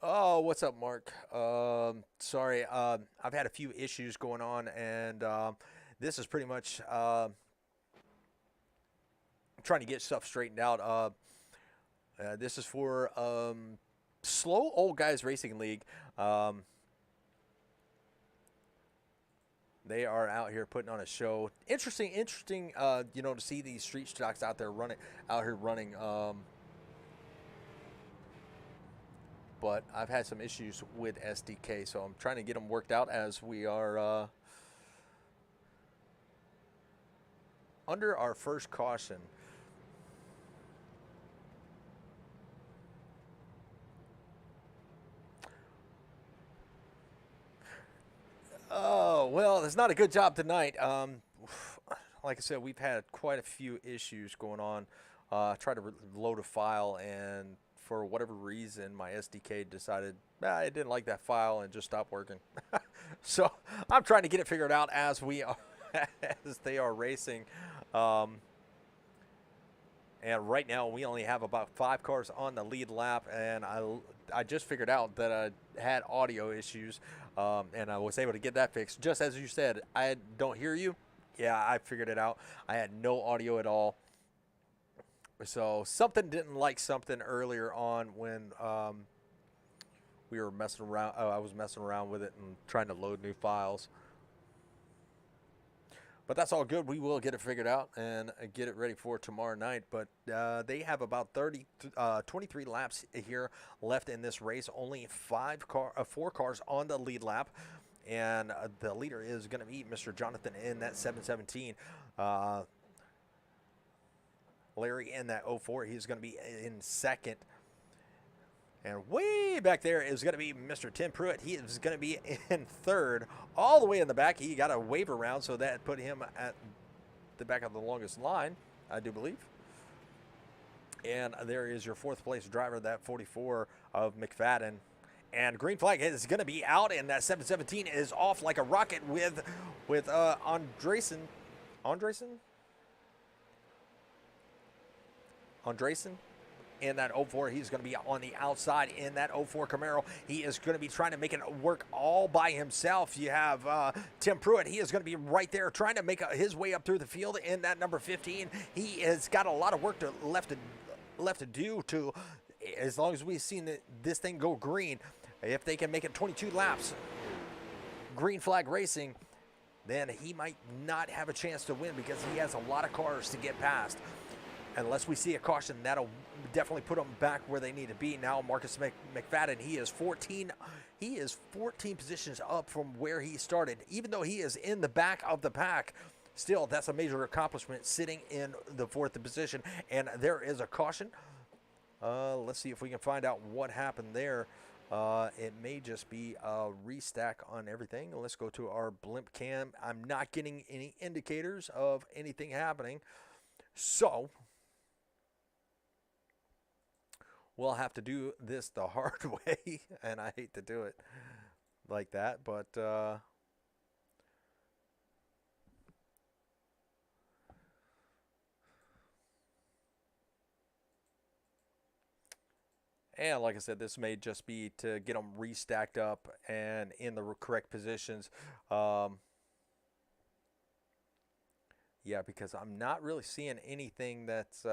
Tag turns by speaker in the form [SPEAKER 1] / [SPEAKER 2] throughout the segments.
[SPEAKER 1] Oh, what's up, Mark? Sorry, I've had a few issues going on, and this is pretty much trying to get stuff straightened out. This is for Slow Old Guys Racing League. Um, they are out here putting on a show. Interesting. To see these street stocks out there running, out here running. But I've had some issues with SDK, so I'm trying to get them worked out as we are under our first caution. Oh, well, it's not a good job tonight. Like I said, we've had quite a few issues going on. Tried to load a file, and for whatever reason, my SDK decided it didn't like that file and just stopped working. So I'm trying to get it figured out as we are, as they are racing. And right now we only have about 5 cars on the lead lap, and I just figured out that I had audio issues, and I was able to get that fixed. Just as you said, I don't hear you. Yeah, I figured it out. I had no audio at all. So something didn't like something earlier on when we were messing around. I was messing around with it and trying to load new files. But that's all good. We will get it figured out and get it ready for tomorrow night. But they have about 23 laps here left in this race. Only 4 cars on the lead lap. And the leader is going to be Mr. Jonathan in that 717. Larry in that 04. He's going to be in second. And way back there is going to be Mr. Tim Pruitt. He is going to be in third. All the way in the back. He got a wave around, so that put him at the back of the longest line, I do believe. And there is your 4th place driver, that 44 of McFadden. And green flag is going to be out, and that 717 is off like a rocket with Andresen. In that 04, he's going to be on the outside in that 04 Camaro. He is going to be trying to make it work all by himself. You have Tim Pruitt. He is going to be right there trying to make his way up through the field in that number 15. He has got a lot of work left to do to, as long as we've seen this thing go green. If they can make it 22 laps, green flag racing, then he might not have a chance to win because he has a lot of cars to get past. Unless we see a caution, that'll definitely put them back where they need to be. Now Marcus McFadden, he is 14 positions up from where he started. Even though he is in the back of the pack, still, that's a major accomplishment, sitting in the 4th position. And there is a caution. Let's see if we can find out what happened there. It may just be a restack on everything. Let's go to our blimp cam. I'm not getting any indicators of anything happening. So we'll have to do this the hard way, and I hate to do it like that, but and like I said, this may just be to get them restacked up and in the correct positions. Yeah, because I'm not really seeing anything that's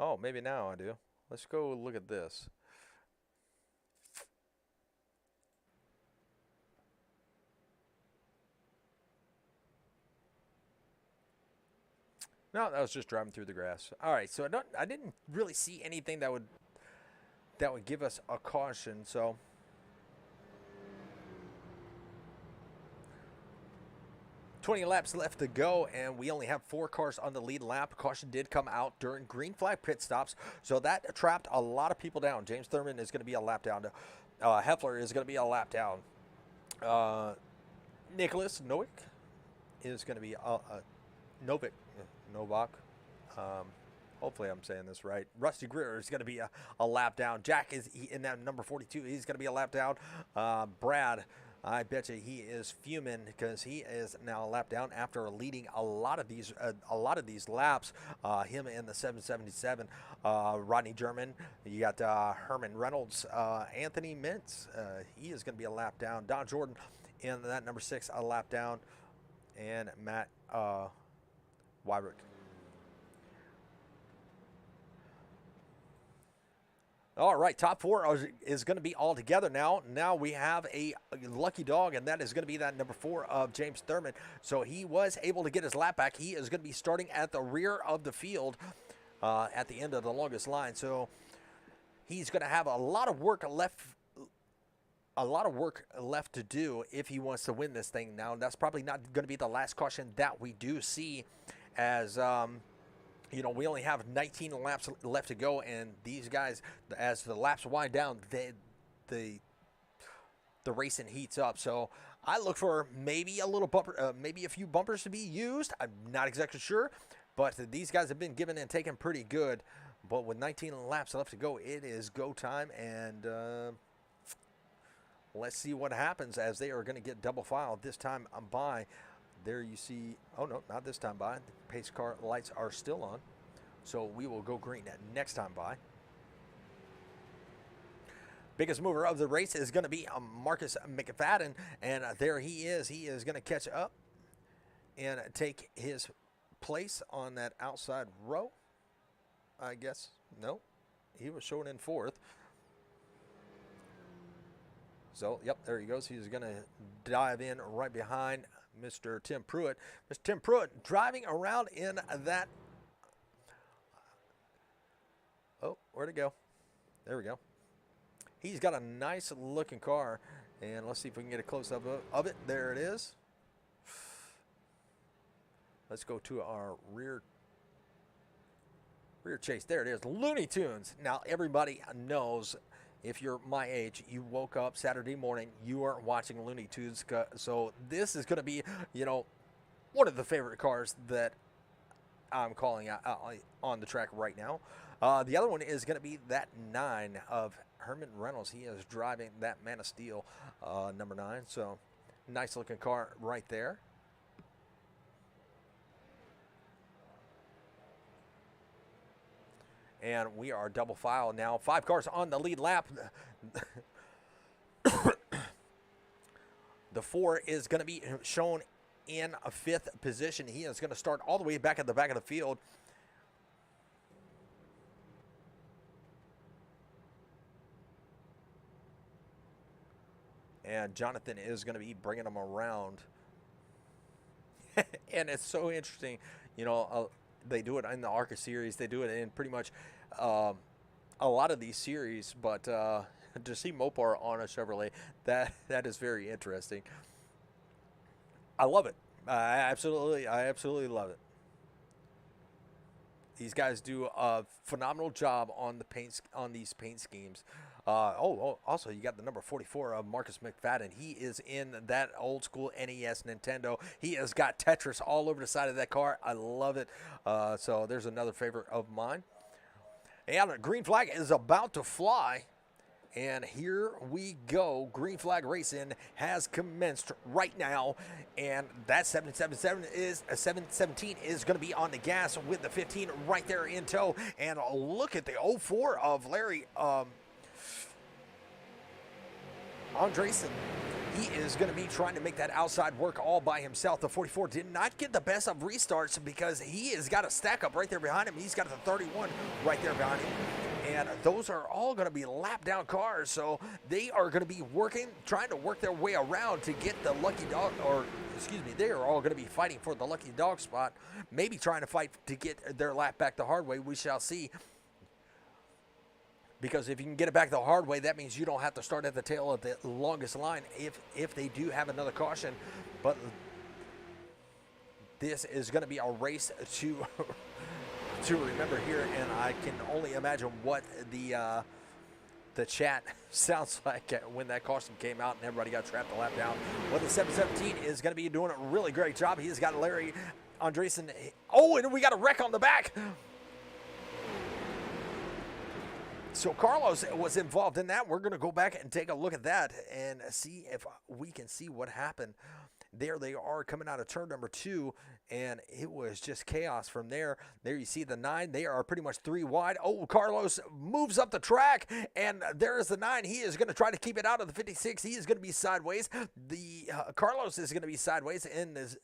[SPEAKER 1] oh, maybe now I do. Let's go look at this. No, that was just driving through the grass. All right, so I didn't really see anything that would give us a caution. So 20 laps left to go, and we only have 4 cars on the lead lap. Caution did come out during green flag pit stops, so that trapped a lot of people down. James Thurman is going to be a lap down. Heffler is going to be a lap down. Nicholas Novick is going to be Novak. Hopefully I'm saying this right. Rusty Greer is going to be a lap down. Jack is in that number 42. He's going to be a lap down. Brad I bet you he is fuming because he is now a lap down after leading a lot of these laps. Him in the 777, Rodney German. You got Herman Reynolds, Anthony Mintz. He is going to be a lap down. Don Jordan in that number 6, a lap down, and Matt Wyrick. All right, top 4 is going to be all together now. Now we have a lucky dog, and that is going to be that number 4 of James Thurman. So he was able to get his lap back. He is going to be starting at the rear of the field at the end of the longest line. So he's going to have a lot of work left. A lot of work left to do if he wants to win this thing now. And that's probably not going to be the last caution that we do see, as you know, we only have 19 laps left to go, and these guys, as the laps wind down, the racing heats up. So I look for maybe a little bumper, maybe a few bumpers to be used. I'm not exactly sure, but these guys have been given and taken pretty good. But with 19 laps left to go, it is go time, and let's see what happens, as they are going to get double file this time by. There you see, oh no, not this time by. The pace car lights are still on. So we will go green next time by. Biggest mover of the race is going to be Marcus McFadden. And there he is. He is going to catch up and take his place on that outside row. I guess, no, he was showing in 4th. So, yep, there he goes. He's going to dive in right behind Mr. Tim Pruitt. Mr. Tim Pruitt driving around in that. Oh, where'd it go? There we go. He's got a nice looking car, and let's see if we can get a close up of it. There it is. Let's go to our rear chase. There it is. Looney Tunes. Now, everybody knows, if you're my age, you woke up Saturday morning, you are watching Looney Tunes. So this is going to be, you know, one of the favorite cars that I'm calling out on the track right now. The other one is going to be that 9 of Herman Reynolds. He is driving that Man of Steel, number 9. So nice looking car right there. And we are double file now. 5 cars on the lead lap. The 4 is going to be shown in a 5th position. He is going to start all the way back at the back of the field. And Jonathan is going to be bringing them around. And it's so interesting, you know, they do it in the ARCA series. They do it in pretty much a lot of these series. But to see Mopar on a Chevrolet, that is very interesting. I love it. I absolutely love it. These guys do a phenomenal job on the paints, on these paint schemes. Also, you got the number 44 of Marcus McFadden. He is in that old school NES Nintendo. He has got Tetris all over the side of that car. I love it. So there's another favorite of mine. And a green flag is about to fly. And here we go. Green flag racing has commenced right now. And that 717 is going to be on the gas with the 15 right there in tow. And look at the 04 of Larry Andresen. He is going to be trying to make that outside work all by himself. The 44 did not get the best of restarts because he has got a stack up right there behind him. He's got the 31 right there behind him. And those are all going to be lap down cars. So they are going to be trying to work their way around to get the lucky dog, or excuse me, they are all going to be fighting for the lucky dog spot. Maybe trying to fight to get their lap back the hard way. We shall see. Because if you can get it back the hard way, that means you don't have to start at the tail of the longest line if they do have another caution. But this is going to be a race to remember here, and I can only imagine what the chat sounds like when that caution came out and everybody got trapped the lap down. Well, the 717 is going to be doing a really great job. He's got Larry Andresen. Oh, and we got a wreck on the back. So Carlos was involved in that. We're going to go back and take a look at that and see if we can see what happened. There they are coming out of turn number 2, and it was just chaos from there. There you see the 9. They are pretty much 3 wide. Oh, Carlos moves up the track, and there is the 9. He is going to try to keep it out of the 56. He is going to be sideways. The Carlos is going to be sideways in this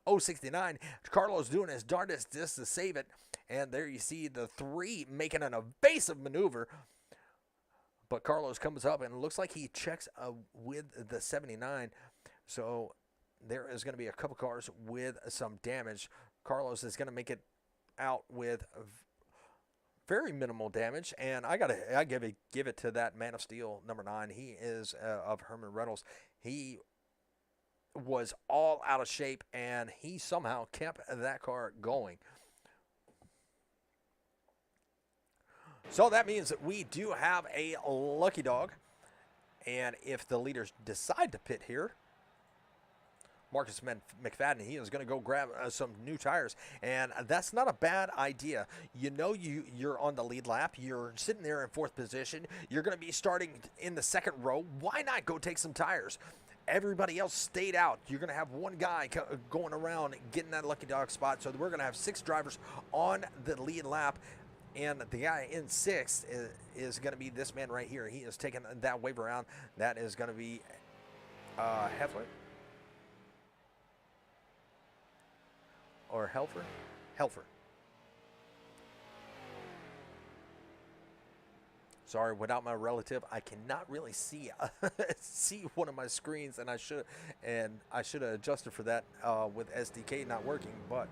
[SPEAKER 1] 069. Carlos doing his darndest just to save it, and there you see the 3 making an evasive maneuver. But Carlos comes up, and it looks like he checks with the 79. So there is going to be a couple cars with some damage. Carlos is going to make it out with very minimal damage, and I give it to that Man of Steel number 9. He is of Herman Reynolds. He was all out of shape, and he somehow kept that car going. So that means that we do have a lucky dog, and if the leaders decide to pit here, Marcus McFadden, he is going to go grab some new tires, and that's not a bad idea. You know, you're on the lead lap. You're sitting there in 4th position. You're going to be starting in the 2nd row. Why not go take some tires? Everybody else stayed out. You're going to have one guy going around getting that lucky dog spot. So we're going to have 6 drivers on the lead lap, and the guy in 6th is going to be this man right here. He is taking that wave around. That is going to be Heffler. Or Helfer. Sorry, without my relative, I cannot really see see one of my screens, and I should have adjusted for that with SDK not working. But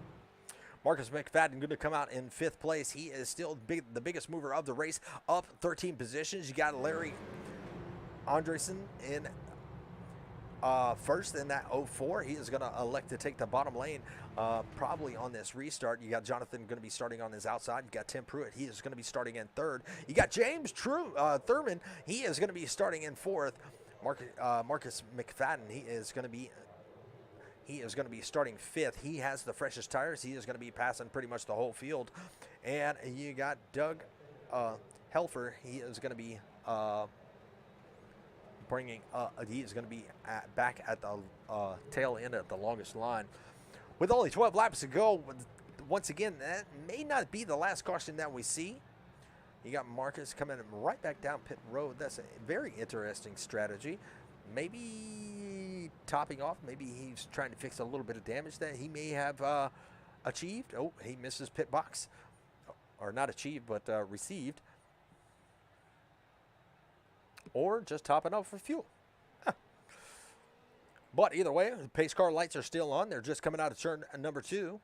[SPEAKER 1] Marcus McFadden going to come out in 5th place. He is still the biggest mover of the race, up 13 positions. You got Larry Andresen in first in that 04. He is going to elect to take the bottom lane probably on this restart. You got Jonathan going to be starting on his outside. You got Tim Pruitt. He is going to be starting in 3rd. You got James Thurman. He is going to be starting in 4th. Marcus McFadden, he is going to be starting 5th. He has the freshest tires. He is going to be passing pretty much the whole field. And you got Doug Helfer. He is going to be he is going to be back at the tail end of the longest line. With only 12 laps to go, once again, that may not be the last caution that we see. You got Marcus coming right back down pit road. That's a very interesting strategy. Maybe topping off. Maybe he's trying to fix a little bit of damage that he may have achieved. Oh, he misses pit box. Or not achieved, but received. Or just topping off for fuel. But either way, the pace car lights are still on. They're just coming out of turn number 2.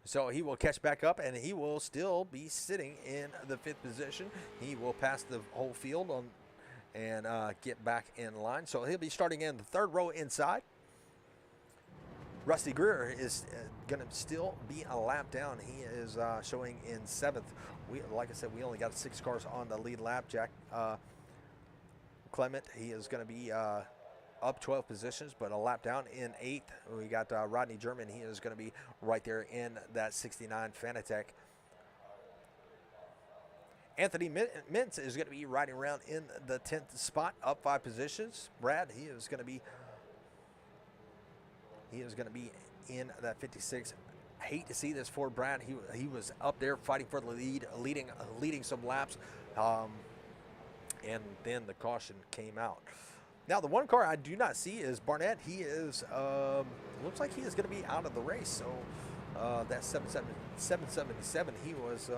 [SPEAKER 1] So he will catch back up, and he will still be sitting in the 5th position. He will pass the whole field and get back in line. So he'll be starting in the 3rd row inside. Rusty Greer is going to still be a lap down. He is showing in 7th. Like I said, we only got 6 cars on the lead lap. Jack Clement, he is going to be up 12 positions, but a lap down in 8th. We got Rodney German. He is going to be right there in that 69 Fanatec. Anthony Mintz is going to be riding around in the 10th spot, up 5 positions. Brad, he is going to be in that 56. I hate to see this for Brad. He was up there fighting for the lead, leading some laps, and then the caution came out. Now, the one car I do not see is Barnett. He is, looks like he is going to be out of the race. So that 777, he was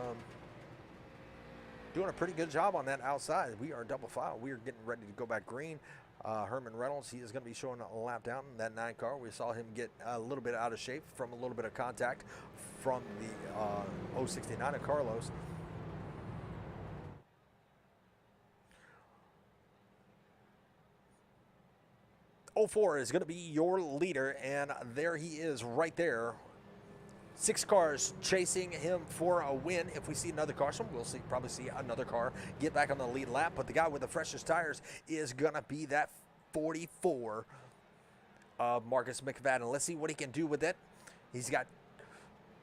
[SPEAKER 1] doing a pretty good job on that outside. We are double file. We are getting ready to go back green. Herman Reynolds, he is going to be showing a lap down in that 9 car. We saw him get a little bit out of shape from a little bit of contact from the 069 of Carlos. '04 is going to be your leader, and there he is right there. 6 cars chasing him for a win. If we see another caution, we'll probably see another car get back on the lead lap. But the guy with the freshest tires is going to be that 44 of Marcus McFadden. Let's see what he can do with it. He's got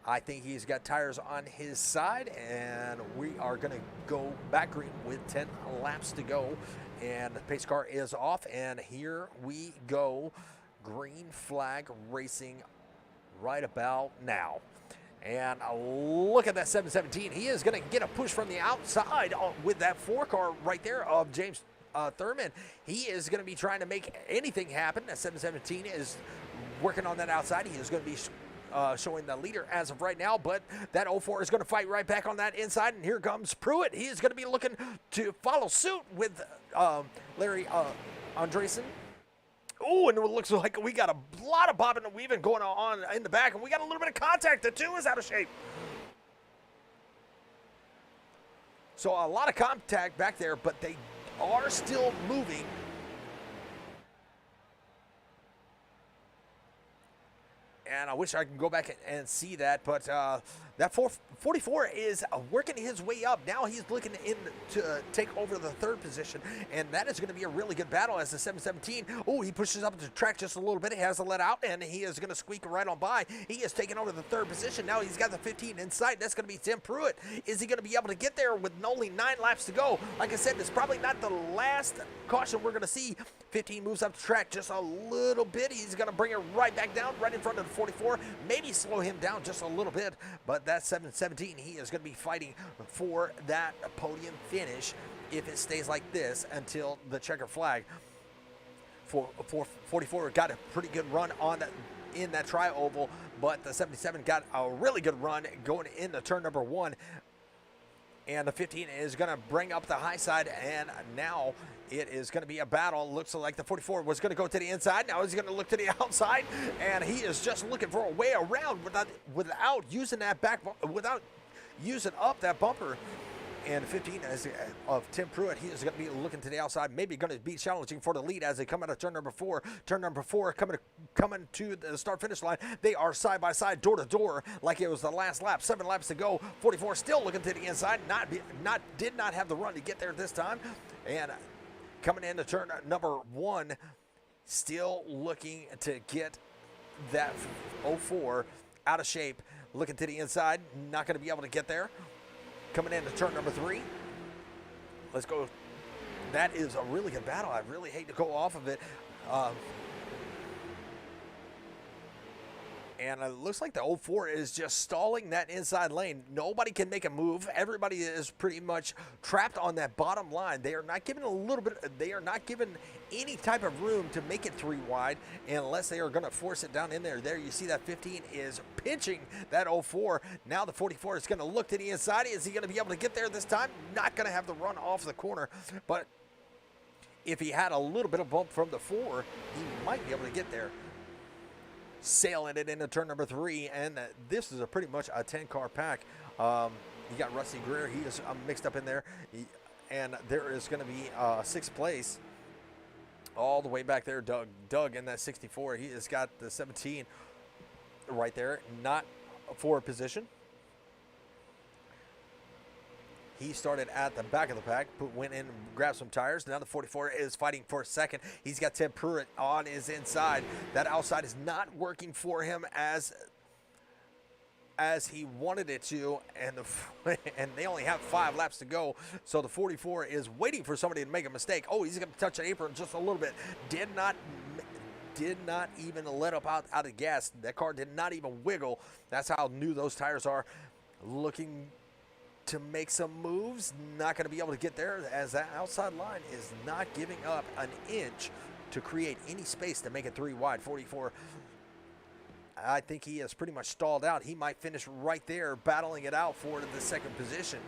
[SPEAKER 1] I think he's got tires on his side, and we are going to go back green with 10 laps to go. And the pace car is off, and here we go. Green flag racing right about now. And look at that 717. He is going to get a push from the outside with that 4 car right there of James Thurman. He is going to be trying to make anything happen. That 717 is working on that outside. He is going to be showing the leader as of right now, but that 04 is going to fight right back on that inside, and here comes Pruitt. He is going to be looking to follow suit with Larry Andresen. Oh, and it looks like we got a lot of bobbing and weaving going on in the back, and we got a little bit of contact. The 2 is out of shape. So a lot of contact back there, but they are still moving. And I wish I could go back and see that, but that 44 is working his way up. Now he's looking in to take over the 3rd position, and that is going to be a really good battle as the 717. Oh, he pushes up the track just a little bit. He has to let out, and he is going to squeak right on by. He is taking over the 3rd position. Now he's got the 15 in sight. That's going to be Tim Pruitt. Is he going to be able to get there with only 9 laps to go? Like I said, it's probably not the last caution we're going to see. 15 moves up the track just a little bit. He's going to bring it right back down, right in front of the 44. Maybe slow him down just a little bit, but that 717, he is going to be fighting for that podium finish if it stays like this until the checker flag. For 44 got a pretty good run on that in that tri-oval, but the 77 got a really good run going into turn number 1. And the 15 is going to bring up the high side, and now it is going to be a battle. Looks like the 44 was going to go to the inside. Now he's going to look to the outside, and he is just looking for a way around without using that without using up that bumper. And 15 is of Tim Pruitt. He is going to be looking to the outside, maybe going to be challenging for the lead as they come out of turn number 4. Turn number 4 coming to the start-finish line. They are side by side, door to door, like it was the last lap. 7 laps to go. 44 still looking to the inside. Did not have the run to get there this time. And coming into turn number 1, still looking to get that 04 out of shape. Looking to the inside, not going to be able to get there. Coming into turn number 3. Let's go. That is a really good battle. I really hate to go off of it. And it looks like the 04 is just stalling that inside lane. Nobody can make a move. Everybody is pretty much trapped on that bottom line. They are not given they are not given any type of room to make it 3 wide unless they are going to force it down in there. There you see that 15 is pinching that 04. Now the 44 is going to look to the inside. Is he going to be able to get there this time? Not going to have the run off the corner, but if he had a little bit of bump from the 4, he might be able to get there. Sailing it into turn number 3, and this is pretty much a 10-car pack. You got Rusty Greer. He is mixed up in there, and there is going to be 6th place all the way back there. Doug in that 64. He has got the 17 right there, not for a position. He started at the back of the pack, went in and grabbed some tires. Now the 44 is fighting for 2nd. He's got Tim Pruitt on his inside. That outside is not working for him as he wanted it to, and they only have 5 laps to go. So the 44 is waiting for somebody to make a mistake. Oh, he's going to touch the apron just a little bit. Did not even let up out of gas. That car did not even wiggle. That's how new those tires are. Looking to make some moves, not going to be able to get there as that outside line is not giving up an inch to create any space to make it 3 wide. 44, I think he is pretty much stalled out. He might finish right there battling it out for the 2nd position.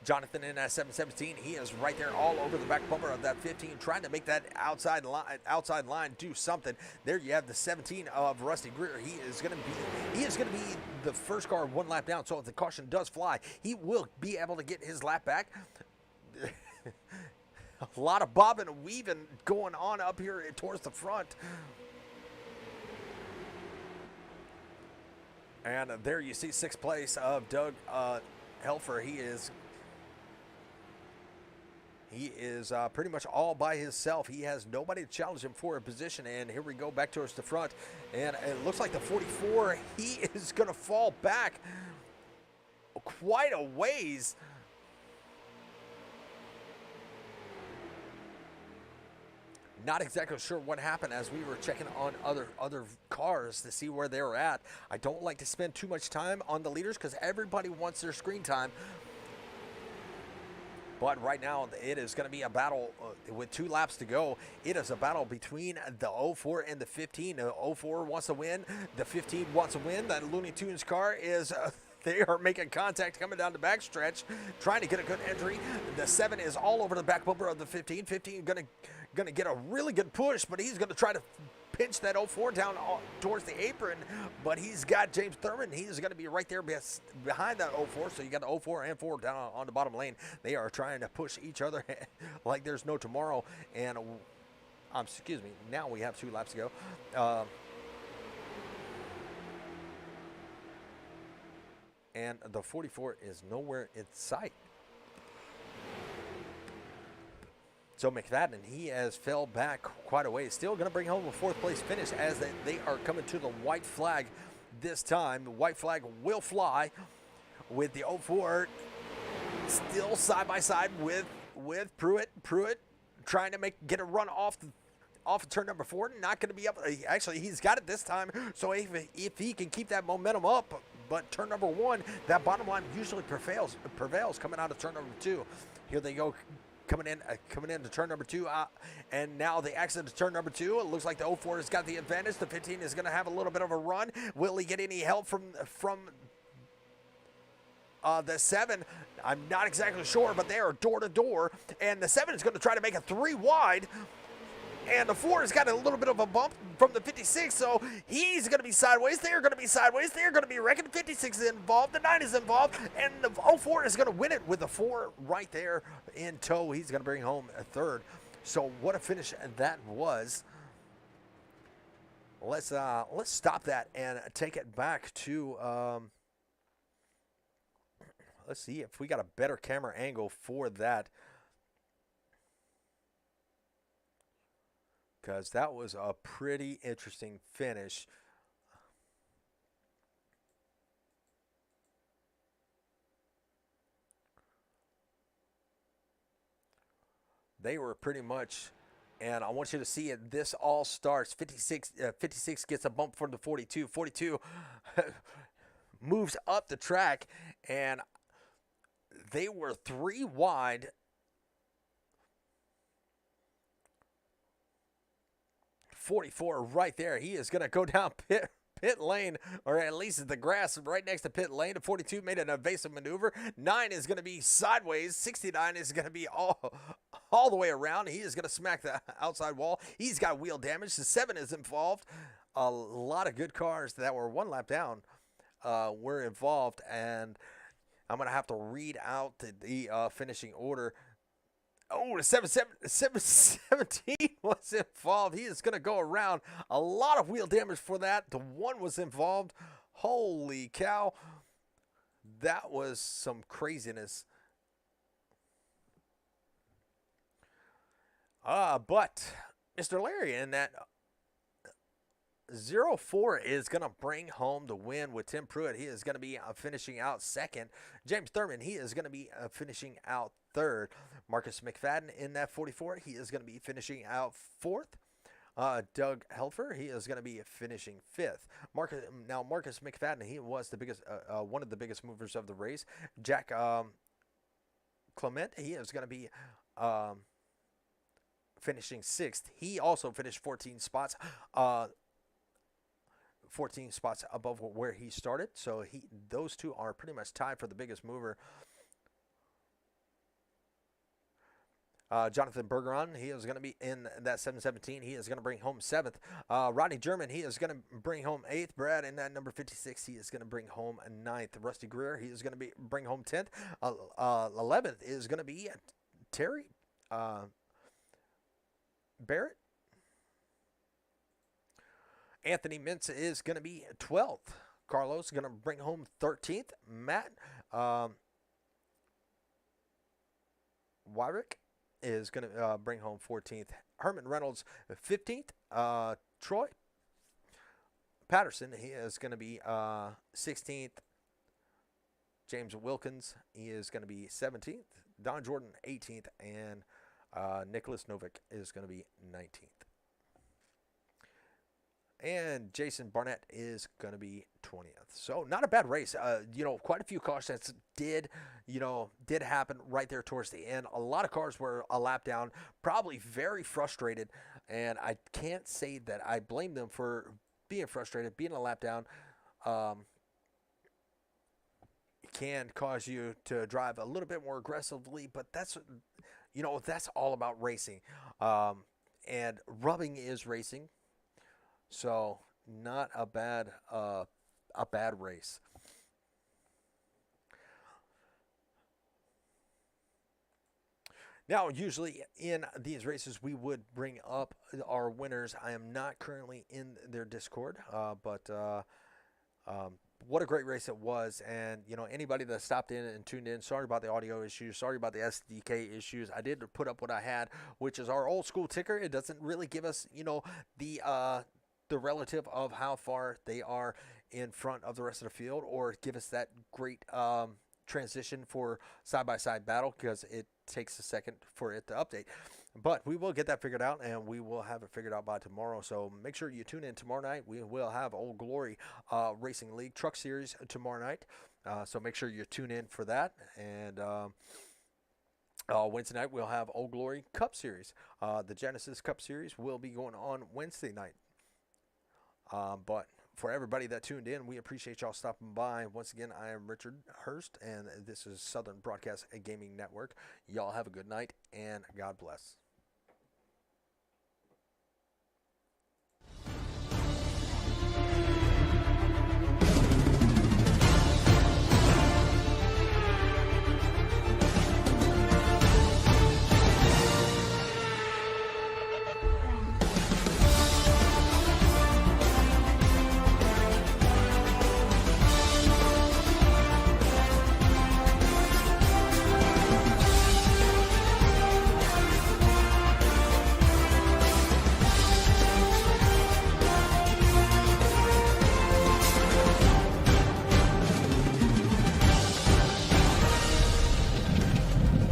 [SPEAKER 1] Jonathan in that 717, he is right there all over the back bumper of that 15, trying to make that outside line do something. There you have the 17 of Rusty Greer. He is going to be the first car 1 lap down. So if the caution does fly, he will be able to get his lap back. A lot of bobbing and weaving going on up here towards the front. And there you see 6th place of Doug Helfer. He is pretty much all by himself. He has nobody to challenge him for a position. And here we go back towards the front. And it looks like the 44, he is going to fall back quite a ways. Not exactly sure what happened as we were checking on other cars to see where they were at. I don't like to spend too much time on the leaders because everybody wants their screen time. But right now, it is going to be a battle with 2 laps to go. It is a battle between the 04 and the 15. The 04 wants to win. The 15 wants to win. That Looney Tunes car is... they are making contact coming down the backstretch, trying to get a good entry. The 7 is all over the back bumper of the 15. 15 gonna get a really good push, but he's gonna try to pinch that 04 down towards the apron, but he's got James Thurman. He's going to be right there behind that 04, so you got the 04 and 4 down on the bottom lane. They are trying to push each other like there's no tomorrow, and excuse me, now we have 2 laps to go. And the 44 is nowhere in sight. So McFadden, he has fell back quite a way. Still going to bring home a 4th place finish as they are coming to the white flag this time. The white flag will fly with the 04 still side by side with Pruitt. Pruitt trying to get a run off of turn number 4. Not going to be up. Actually, he's got it this time. So if he can keep that momentum up, but turn number 1, that bottom line usually prevails coming out of turn number 2. Here they go. Coming in to turn number 2, and now the exit to turn number 2. It looks like the 04 has got the advantage. The 15 is going to have a little bit of a run. Will he get any help from the 7? I'm not exactly sure, but they are door to door, and the 7 is going to try to make a 3 wide. And the 4 has got a little bit of a bump from the 56, so he's going to be sideways. They're going to be sideways. They're going to be wrecking. The 56 is involved. The 9 is involved. And the 04 is going to win it with the 4 right there in tow. He's going to bring home a 3rd. So what a finish that was. Let's stop that and take it back to... let's see if we got a better camera angle for that. Because that was a pretty interesting finish. They were pretty much, and I want you to see it, this all starts, 56 gets a bump from the 42. 42 moves up the track, and they were 3 wide. 44 right there. He is going to go down pit lane, or at least the grass right next to pit lane. 42 made an evasive maneuver. 9 is going to be sideways. 69 is going to be all the way around. He is going to smack the outside wall. He's got wheel damage. The 7 is involved. A lot of good cars that were 1 lap down were involved, and I'm going to have to read out the finishing order. Oh, the 717 was involved. He is going to go around. A lot of wheel damage for that. The 1 was involved. Holy cow. That was some craziness. But Mr. Larry in that 04 is going to bring home the win with Tim Pruitt. He is going to be finishing out 2nd. James Thurman, he is going to be finishing out 3rd. Marcus McFadden in that 44, he is going to be finishing out 4th. Doug Helfer, he is going to be finishing 5th. Marcus McFadden, he was the biggest, one of the biggest movers of the race. Jack Clement, he is going to be finishing 6th. He also finished 14 spots. 14 spots above where he started. So those 2 are pretty much tied for the biggest mover. Jonathan Bergeron, he is going to be in that 717. He is going to bring home 7th. Rodney German, he is going to bring home 8th. Brad in that number 56, he is going to bring home 9th. Rusty Greer, he is going to bring home 10th. 11th is going to be Terry Barrett. Anthony Mintz is going to be 12th. Carlos is going to bring home 13th. Matt Wyrick is going to bring home 14th. Herman Reynolds, 15th. Troy Patterson, he is going to be 16th. James Wilkins, he is going to be 17th. Don Jordan, 18th. And Nicholas Novick is going to be 19th. And Jason Barnett is going to be 20th. So not a bad race. Quite a few cautions did happen right there towards the end. A lot of cars were a lap down, probably very frustrated. And I can't say that I blame them for being frustrated. Being a lap down can cause you to drive a little bit more aggressively, but that's all about racing. And rubbing is racing. So not a bad race. Now, usually in these races, we would bring up our winners. I am not currently in their Discord, but what a great race it was. And, anybody that stopped in and tuned in, sorry about the audio issues, sorry about the SDK issues. I did put up what I had, which is our old school ticker. It doesn't really give us, the relative of how far they are in front of the rest of the field, or give us that great transition for side-by-side battle, because it takes a second for it to update. But we will get that figured out, and we will have it figured out by tomorrow. So make sure you tune in tomorrow night. We will have Old Glory Racing League Truck Series tomorrow night. So make sure you tune in for that. And Wednesday night we'll have Old Glory Cup Series. The Genesis Cup Series will be going on Wednesday night. But for everybody that tuned in, we appreciate y'all stopping by. Once again, I am Richard Hurst, and this is Southern Broadcast Gaming Network. Y'all have a good night, and God bless.